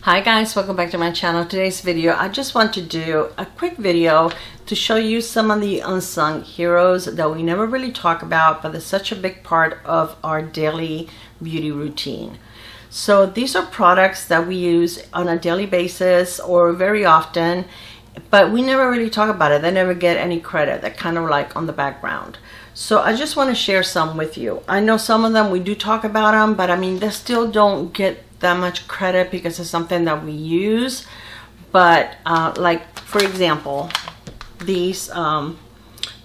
Hi guys, welcome back to my channel. Today's video, I just want to do a quick video to show you some of the unsung heroes that we never really talk about, but they're such a big part of our daily beauty routine. So these are products that we use on a daily basis or very often, but we never really talk about it. They never get any credit. They're kind of like on the background. So I just want to share some with you. I know some of them we do talk about them, but I mean they still don't get that much credit because it's something that we use. But like for example, these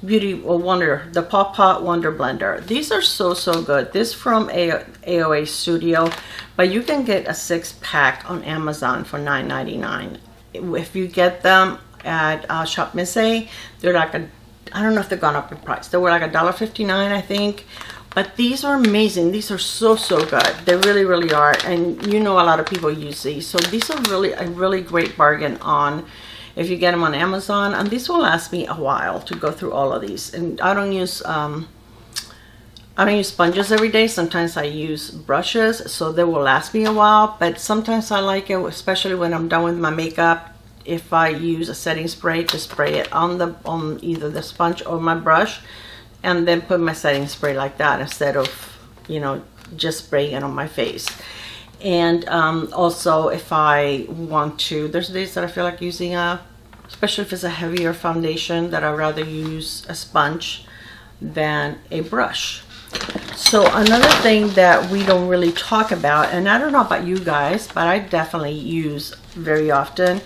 Beauty Wonder, the Paw Paw Wonder Blender. These are so good. This from AIA Studio, but you can get a 6-pack on Amazon for $9.99. If you get them at Shop Miss A, they're like I don't know if they've gone up in price. They were like $1.59, I think. But these are amazing. These are so good. They really are. And you know a lot of people use these. So these are really a really great bargain on if you get them on Amazon. And these will last me a while to go through all of these. And I don't use sponges every day. Sometimes I use brushes, so they will last me a while. But sometimes I like it, especially when I'm done with my makeup. If I use a setting spray, to spray it on either the sponge or my brush, and then put my setting spray like that instead of, you know, just spraying it on my face. And also if I want to, there's days that I feel like using especially if it's a heavier foundation, that I'd rather use a sponge than a brush. So another thing that we don't really talk about, and I don't know about you guys, but I definitely use very often,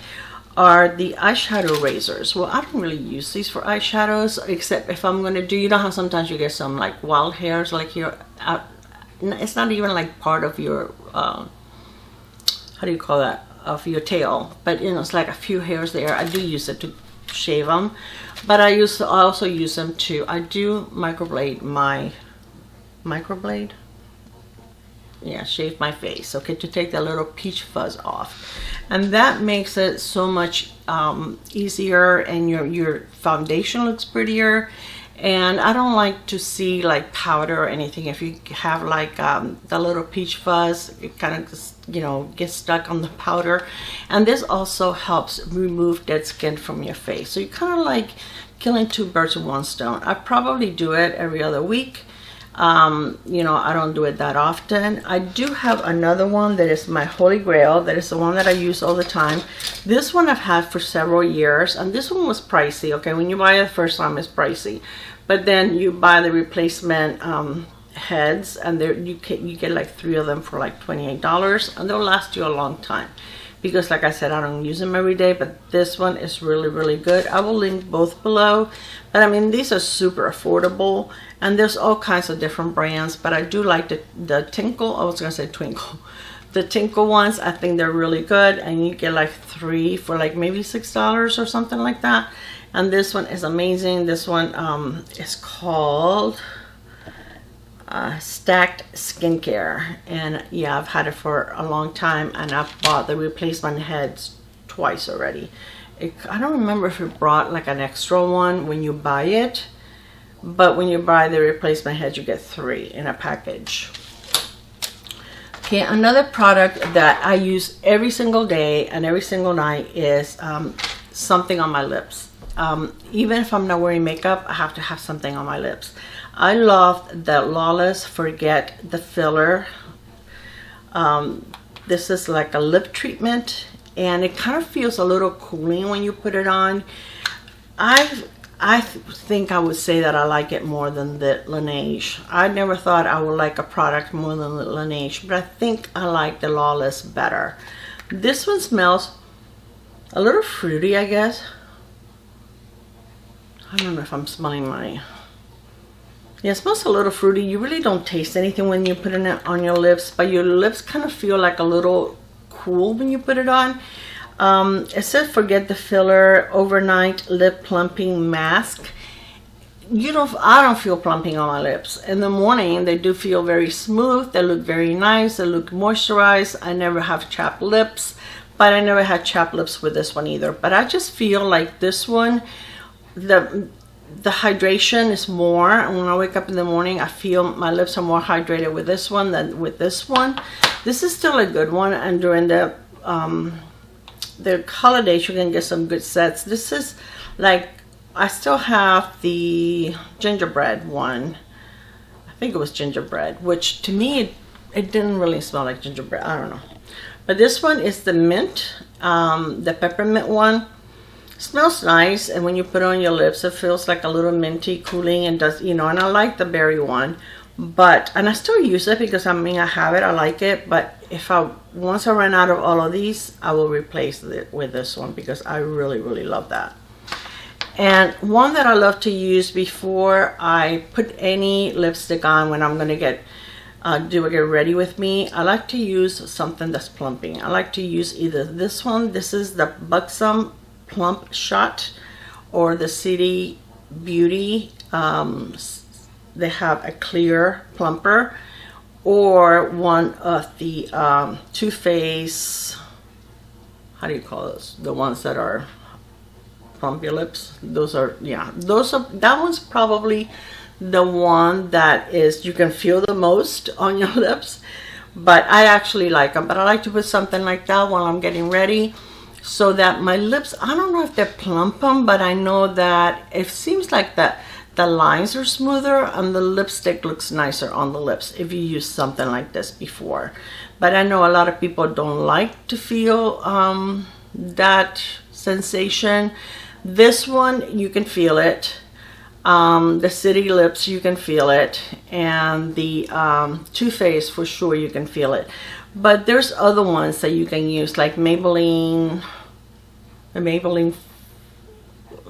are the eyeshadow razors. Well, I don't really use these for eyeshadows, except if I'm gonna do, you know how sometimes you get some like wild hairs, like here, it's not even like part of your, how do you call that, of your tail, but you know, it's like a few hairs there. I do use it to shave them, but I also use them to, I do microblade shave my face, okay, to take that little peach fuzz off. And that makes it so much easier, and your foundation looks prettier. And I don't like to see like powder or anything. If you have like the little peach fuzz, it kind of just, you know, gets stuck on the powder. And this also helps remove dead skin from your face. So you kind of like killing two birds with one stone. I probably do it every other week. You know, I don't do it that often. I do have another one that is my holy grail. That is the one that I use all the time. This one I've had for several years, and this one was pricey. Okay, when you buy it the first time, it's pricey, but then you buy the replacement heads, and you get like 3 of them for like $28, and they'll last you a long time. Because like I said, I don't use them every day, but this one is really good. I will link both below. But I mean, these are super affordable, and there's all kinds of different brands, but I do like the Tinkle. I was gonna say Twinkle. The Tinkle ones, I think they're really good, and you get like 3 for like maybe $6 or something like that. And this one is amazing. This one is called Stacked Skincare, and yeah, I've had it for a long time, and I've bought the replacement heads twice already. I don't remember if it brought like an extra one when you buy it, but when you buy the replacement head, you get 3 in a package. Okay, another product that I use every single day and every single night is something on my lips. Even if I'm not wearing makeup, I have to have something on my lips. I love the Lawless Forget the Filler. This is like a lip treatment, and it kind of feels a little cooling when you put it on. I think I would say that I like it more than the Laneige. I never thought I would like a product more than the Laneige, but I think I like the Lawless better. This one smells a little fruity, I guess. I don't know if I'm smelling my... Yeah, it smells a little fruity. You really don't taste anything when you put it on your lips, but your lips kind of feel like a little cool when you put it on. It says Forget the Filler Overnight Lip Plumping Mask. I don't feel plumping on my lips. In the morning, they do feel very smooth. They look very nice. They look moisturized. I never have chapped lips, but I never had chapped lips with this one either. But I just feel like this one, the hydration is more. When I wake up in the morning, I feel my lips are more hydrated with this one than with this one. This is still a good one, and during the the holidays, you can get some good sets. This is like, I still have the gingerbread one. I think it was gingerbread, which to me, it didn't really smell like gingerbread. I don't know. But this one is the mint, the peppermint one. Smells nice, and when you put it on your lips, it feels like a little minty, cooling, and does, you know, and I like the berry one. But, and I still use it because, I mean, I have it, I like it, but if once I run out of all of these, I will replace it with this one because I really, really love that. And one that I love to use before I put any lipstick on when I'm going to get ready with me, I like to use something that's plumping. I like to use either this one, this is the Buxom Plump Shot, or the City Beauty. They have a clear plumper, or one of the Too Faced, how do you call those? The ones that are plump your lips. Those are, yeah, that one's probably the one that is, you can feel the most on your lips, but I actually like them. But I like to put something like that while I'm getting ready, so that my lips, I don't know if they're plumpum, but I know that it seems like that the lines are smoother and the lipstick looks nicer on the lips if you use something like this before. But I know a lot of people don't like to feel that sensation. This one, you can feel it. The City Lips, you can feel it. And the Too Faced, for sure, you can feel it. But there's other ones that you can use, like Maybelline, the Maybelline,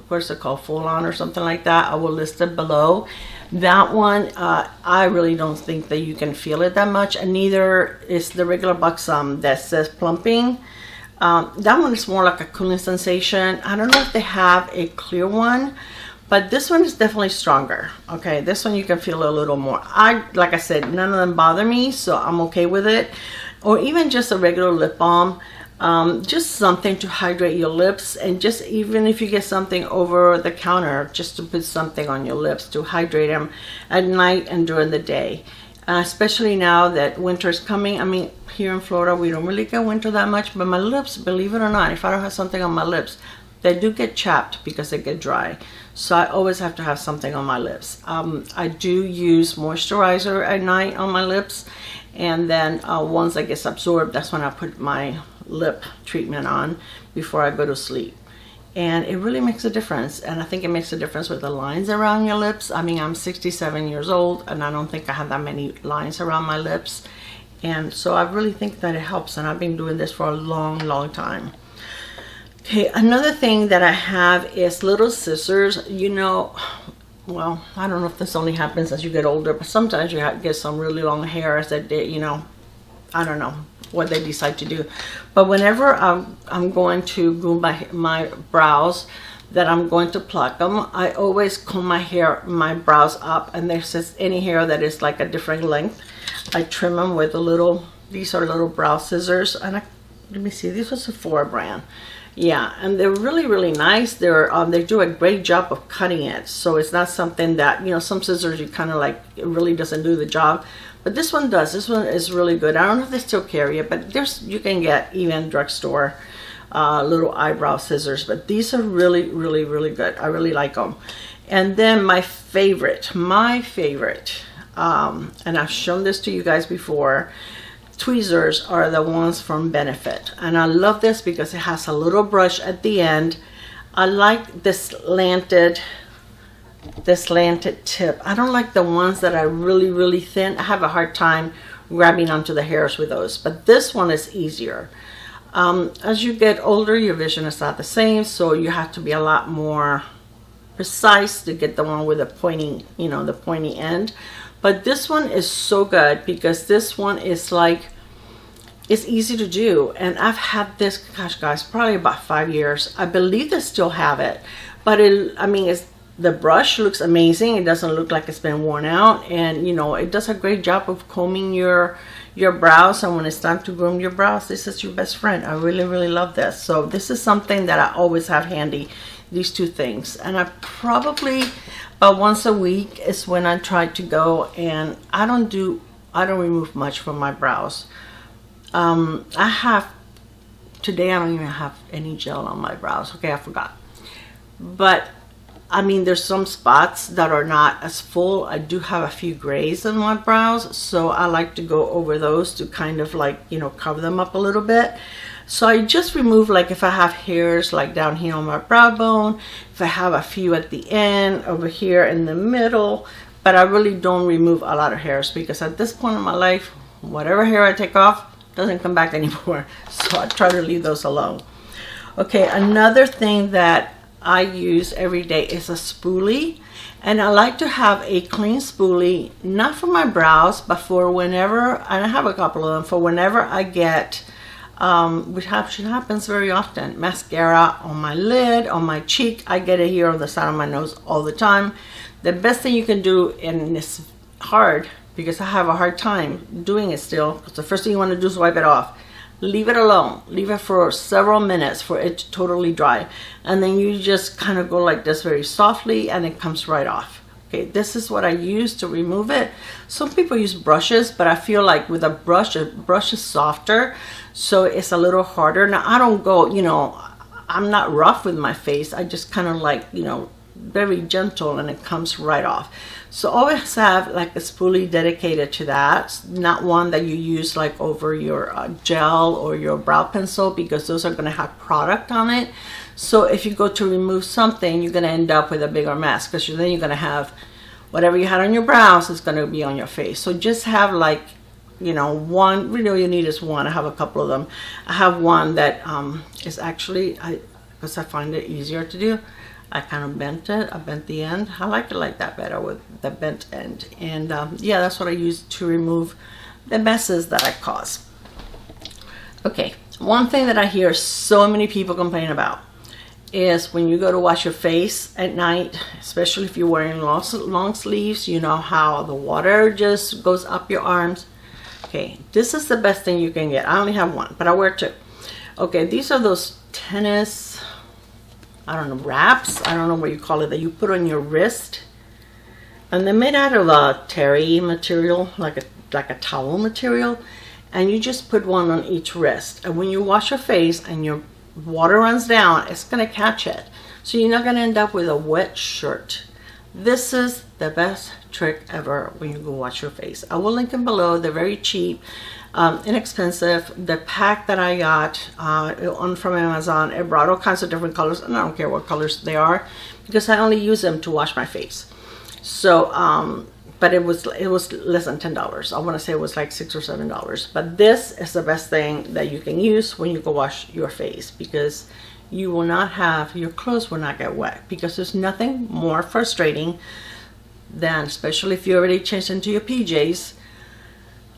what's it called, Full On or something like that. I will list it below. That one, I really don't think that you can feel it that much, and neither is the regular Buxom that says plumping. That one is more like a cooling sensation. I don't know if they have a clear one, but this one is definitely stronger. Okay, this one you can feel a little more. Like I said, none of them bother me, so I'm okay with it. Or even just a regular lip balm, just something to hydrate your lips, and just even if you get something over the counter, just to put something on your lips to hydrate them at night and during the day. Especially now that winter is coming. I mean, here in Florida, we don't really get winter that much, but my lips, believe it or not, if I don't have something on my lips, they do get chapped because they get dry. So I always have to have something on my lips. I do use moisturizer at night on my lips, and then once it gets absorbed, that's when I put my lip treatment on before I go to sleep. And it really makes a difference. And I think it makes a difference with the lines around your lips. I mean, I'm 67 years old, and I don't think I have that many lines around my lips. And so I really think that it helps, and I've been doing this for a long, long time. Okay, another thing that I have is little scissors. You know, well, I don't know if this only happens as you get older, but sometimes you get some really long hairs that they, you know, I don't know what they decide to do. But whenever I'm going to groom my brows, that I'm going to pluck them, I always comb my brows up, and there's just any hair that is like a different length, I trim them with these are little brow scissors. And let me see, this was a Sephora brand. Yeah, and they're really, really nice. They do a great job of cutting it. So it's not something that, you know, some scissors you kind of like, it really doesn't do the job. But this one does. This one is really good. I don't know if they still carry it, but you can get even drugstore little eyebrow scissors. But these are really, really, really good. I really like them. And then my favorite, and I've shown this to you guys before, tweezers are the ones from Benefit, and I love this because it has a little brush at the end. I like this slanted tip. I don't like the ones that are really, really thin. I have a hard time grabbing onto the hairs with those, but this one is easier. As you get older, your vision is not the same, so you have to be a lot more precise to get the one with the pointy, you know, the pointy end. But this one is so good because this one is like, it's easy to do. And I've had this, gosh guys, probably about 5 years. I believe they still have it, but the brush looks amazing. It doesn't look like it's been worn out, and you know, it does a great job of combing your brows. And when it's time to groom your brows, this is your best friend. I really, really love this. So this is something that I always have handy, these two things. And I probably about once a week is when I try to go, and I don't remove much from my brows. I have today I don't even have any gel on my brows. Okay, I forgot. But I mean, there's some spots that are not as full. I do have a few grays in my brows, so I like to go over those to kind of like, you know, cover them up a little bit. So I just remove, like if I have hairs like down here on my brow bone, if I have a few at the end, over here in the middle, but I really don't remove a lot of hairs because at this point in my life, whatever hair I take off doesn't come back anymore. So I try to leave those alone. Okay, another thing that I use every day is a spoolie, and I like to have a clean spoolie, not for my brows, but for whenever, and I have a couple of them, for whenever I get, which happens very often, mascara on my lid, on my cheek. I get it here on the side of my nose all the time. The best thing you can do, and it's hard because I have a hard time doing it still, because the first thing you want to do is wipe it off. Leave it alone. Leave it for several minutes for it to totally dry. And then you just kind of go like this very softly and it comes right off. Okay, this is what I use to remove it. Some people use brushes, but I feel like with a brush is softer, so it's a little harder. Now I don't go, you know, I'm not rough with my face. I just kind of like, you know, very gentle, and it comes right off. So always have like a spoolie dedicated to that, not one that you use like over your gel or your brow pencil, because those are going to have product on it. So if you go to remove something, you're going to end up with a bigger mess, because then you're going to have whatever you had on your brows is going to be on your face. So just have like, you know, one. Really all you need is one. I have a couple of them. I have one that is actually, because I find it easier to do, I kind of bent it. I bent the end. I like it like that better, with the bent end. And yeah, that's what I use to remove the messes that I cause. Okay, one thing that I hear so many people complain about is when you go to wash your face at night, especially if you're wearing long sleeves, you know how the water just goes up your arms. Okay, this is the best thing you can get. I only have one, but I wear two. Okay, these are those tennis, I don't know, wraps, I don't know what you call it, that you put on your wrist, and they're made out of a terry material, like a towel material, and you just put one on each wrist, and when you wash your face and your water runs down, it's going to catch it, so you're not going to end up with a wet shirt. This is the best trick ever when you go wash your face. I will link them below. They're very cheap, inexpensive. The pack that I got from Amazon, it brought all kinds of different colors, and I don't care what colors they are, because I only use them to wash my face. So but it was less than $10. I want to say it was like $6 or $7. But this is the best thing that you can use when you go wash your face, because you will not have, your clothes will not get wet, because there's nothing more frustrating than, especially if you already changed into your PJs,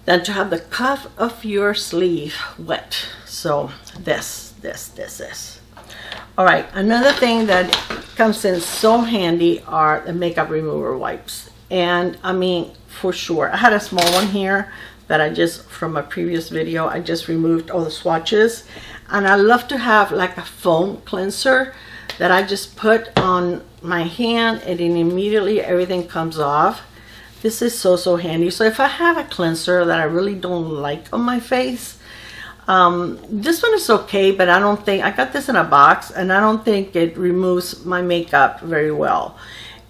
than to have the cuff of your sleeve wet. So this. All right, another thing that comes in so handy are the makeup remover wipes. And I mean, for sure, I had a small one here that I just, from a previous video, I just removed all the swatches. And I love to have like a foam cleanser that I just put on my hand, and then immediately everything comes off. This is so handy. So if I have a cleanser that I really don't like on my face, this one is okay, but I don't think, I got this in a box, and I don't think it removes my makeup very well.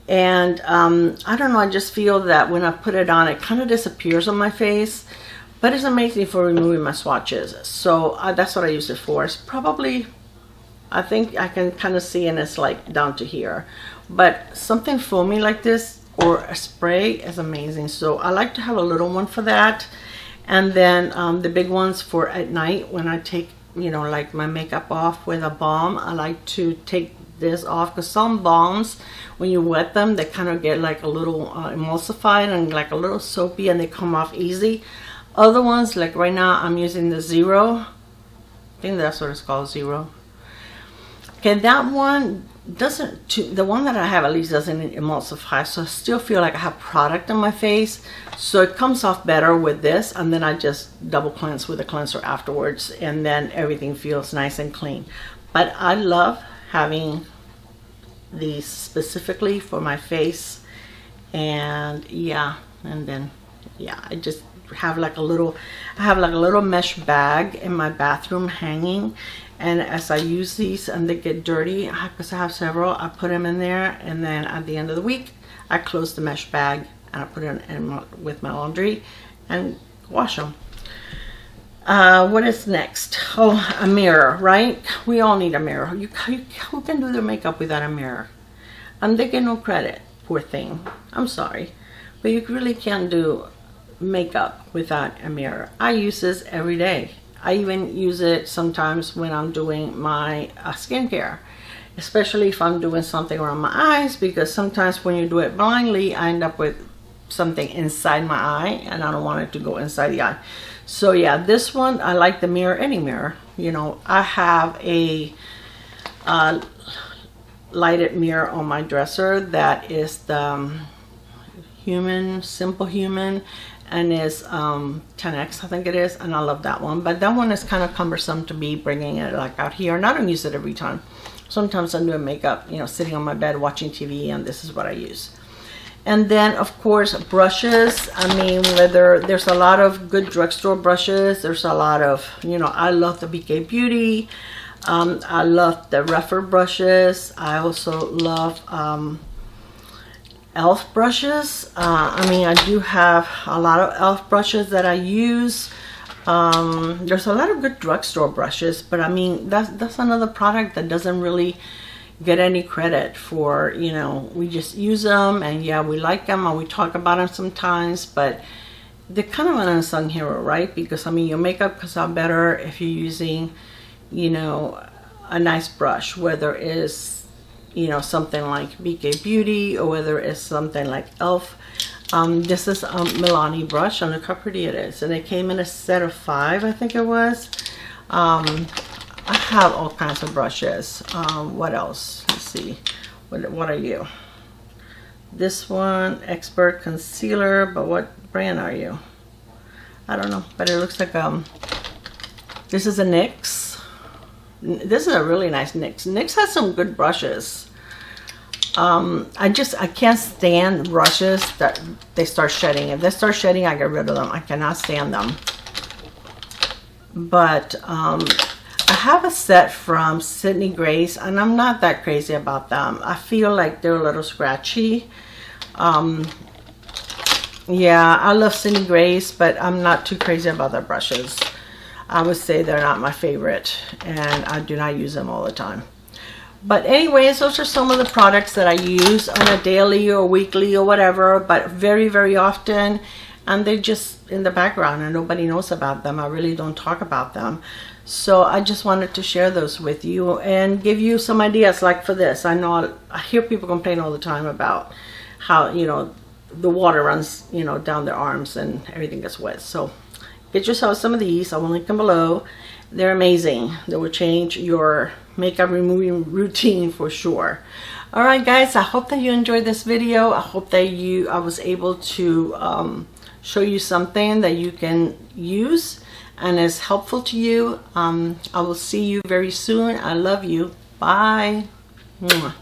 And I don't know, I just feel that when I put it on, it kind of disappears on my face. But it's amazing for removing my swatches. So that's what I use it for. It's probably, I think I can kind of see, and it's like down to here. But something foamy like this, or a spray, is amazing. So I like to have a little one for that. And then the big ones for at night, when I take, you know, like my makeup off with a balm, I like to take this off, because some balms, when you wet them, they kind of get like a little emulsified and like a little soapy, and they come off easy. Other ones, like right now, I'm using the Zero. I think that's what it's called, Zero. Okay, that one doesn't, the one that I have at least doesn't emulsify, so I still feel like I have product on my face. So it comes off better with this, and then I just double cleanse with a cleanser afterwards, and then everything feels nice and clean. But I love having these specifically for my face, and yeah, and then yeah, I just have like a little, I have like a little mesh bag in my bathroom hanging, And as I use these and they get dirty, because I have several, I put them in there, and then at the end of the week I close the mesh bag and I put it in with my laundry and wash them. What is next? Oh, a mirror, right? We all need a mirror. Who can do their makeup without a mirror? And they get no credit, poor thing. I'm sorry, but you really can't do makeup without a mirror. I use this every day. I even use it sometimes when I'm doing my skincare, especially if I'm doing something around my eyes, because sometimes when you do it blindly, I end up with something inside my eye and I don't want it to go inside the eye. So yeah, this one, I like the mirror, any mirror. You know, I have a lighted mirror on my dresser that is the Simple Human, and is 10x, I think it is, and I love that one. But that one is kind of cumbersome to be bringing it like out here, and I don't use it every time. Sometimes I'm doing makeup, you know, sitting on my bed watching TV, and this is what I use. And then of course brushes. I mean, whether there's a lot of good drugstore brushes, there's a lot of, you know, I love the AIA Beauty. I love the rougher brushes. I also love e.l.f. brushes. I mean, I do have a lot of e.l.f. brushes that I use. There's a lot of good drugstore brushes, but I mean, that's another product that doesn't really get any credit for, you know, we just use them, and yeah, we like them and we talk about them sometimes, but they're kind of an unsung hero, right? Because I mean, your makeup comes out better if you're using, you know, a nice brush, whether it's, you know, something like AIA Beauty or whether it's something like e.l.f. This is a Milani brush, and look how pretty it is, and it came in a set of 5, I think it was. I have all kinds of brushes. What else? Let's see. What are you? This one, Expert Concealer, but what brand are you? I don't know, but it looks like this is a NYX. This is a really nice NYX. NYX has some good brushes. I can't stand brushes that they start shedding. If they start shedding, I get rid of them. I cannot stand them. But I have a set from Sydney Grace, and I'm not that crazy about them. I feel like they're a little scratchy. Yeah, I love Sydney Grace, but I'm not too crazy about their brushes. I would say they're not my favorite, and I do not use them all the time. But anyways, those are some of the products that I use on a daily or weekly or whatever, but very, very often, and they're just in the background and nobody knows about them. I really don't talk about them. So I just wanted to share those with you and give you some ideas. Like for this, I know I hear people complain all the time about how, you know, the water runs, you know, down their arms and everything gets wet. So get yourself some of these. I will link them below. They're amazing. They will change your makeup removing routine for sure. All right, guys, I hope that you enjoyed this video. I hope that I was able to show you something that you can use and is helpful to you. I will see you very soon. I love you. Bye. Mwah.